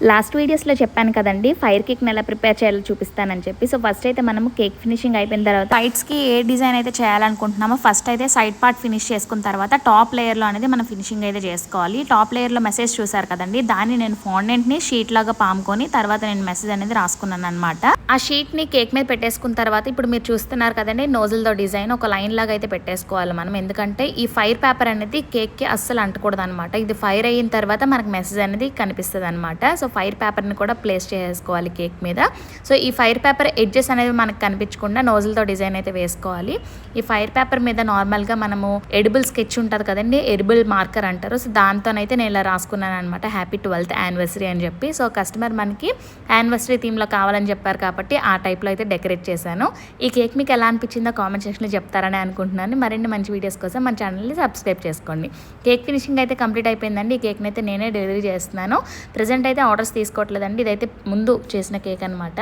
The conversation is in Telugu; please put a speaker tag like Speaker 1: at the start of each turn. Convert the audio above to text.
Speaker 1: లాస్ట్ వీడియోస్లో చెప్పాను కదండి ఫైర్ కేక్ని ఎలా ప్రిపేర్ చేయాలో చూపిస్తానని చెప్పి. సో ఫస్ట్ అయితే మనము కేక్ ఫినిషింగ్ అయిపోయిన తర్వాత సైడ్స్కి ఏ డిజైన్ అయితే చేయాలనుకుంటున్నామో ఫస్ట్ అయితే సైడ్ పార్ట్ ఫినిష్ చేసుకున్న తర్వాత టాప్ లేయర్లో అనేది మనం ఫినిషింగ్ అయితే చేసుకోవాలి. టాప్ లేయర్లో మెసేజ్ చూసారు కదండి, దాన్ని నేను ఫాండెంట్ని షీట్ లాగా పాముకొని తర్వాత నేను మెసేజ్ అనేది రాసుకున్నాను అనమాట. ఆ షీట్ని కేక్ మీద పెట్టేసుకున్న తర్వాత ఇప్పుడు మీరు చూస్తున్నారు కదండి నోజల్తో డిజైన్ ఒక లైన్ లాగా అయితే పెట్టేసుకోవాలి మనం. ఎందుకంటే ఈ ఫైర్ పేపర్ అనేది కేక్కి అస్సలు అంటకూడదు అనమాట. ఇది ఫైర్ అయిన తర్వాత మనకు మెసేజ్ అనేది కనిపిస్తుంది అనమాట. సో ఫైర్ పేపర్ని కూడా ప్లేస్ చేసుకోవాలి కేక్ మీద. సో ఈ ఫైర్ పేపర్ ఎడ్జెస్ అనేవి మనకు కనిపించకుండా నోజల్తో డిజైన్ అయితే వేసుకోవాలి. ఈ ఫైర్ పేపర్ మీద నార్మల్గా మనము ఎడిబుల్ స్కెచ్ ఉంటుంది కదండి, ఎడిబుల్ మార్కర్ అంటారు. సో దాంతోనైతే నేను ఇలా రాసుకున్నాను అనమాట, హ్యాపీ 12th యానివర్సరీ అని చెప్పి. సో కస్టమర్ మనకి యానివర్సరీ థీమ్లో కావాలని చెప్పారు కాబట్టి ఆ టైప్లో అయితే డెకరేట్ చేశాను. ఈ కేక్ మీకు ఎలా అనిపించిందో కామెంట్ సెక్షన్లో చెప్తారని అనుకుంటున్నాను. మరిన్ని మంచి వీడియోస్ కోసం మన ఛానల్ని సబ్స్క్రైబ్ చేసుకోండి. కేక్ ఫినిషింగ్ అయితే కంప్లీట్ అయిపోయిందండి. ఈ కేక్ని అయితే నేనే డెలివరీ చేస్తున్నాను. ప్రజెంట్ అయితే ఆర్డర్స్ తీసుకోవట్లేదండి, ఇదైతే ముందు చేసిన కేక్ అనమాట.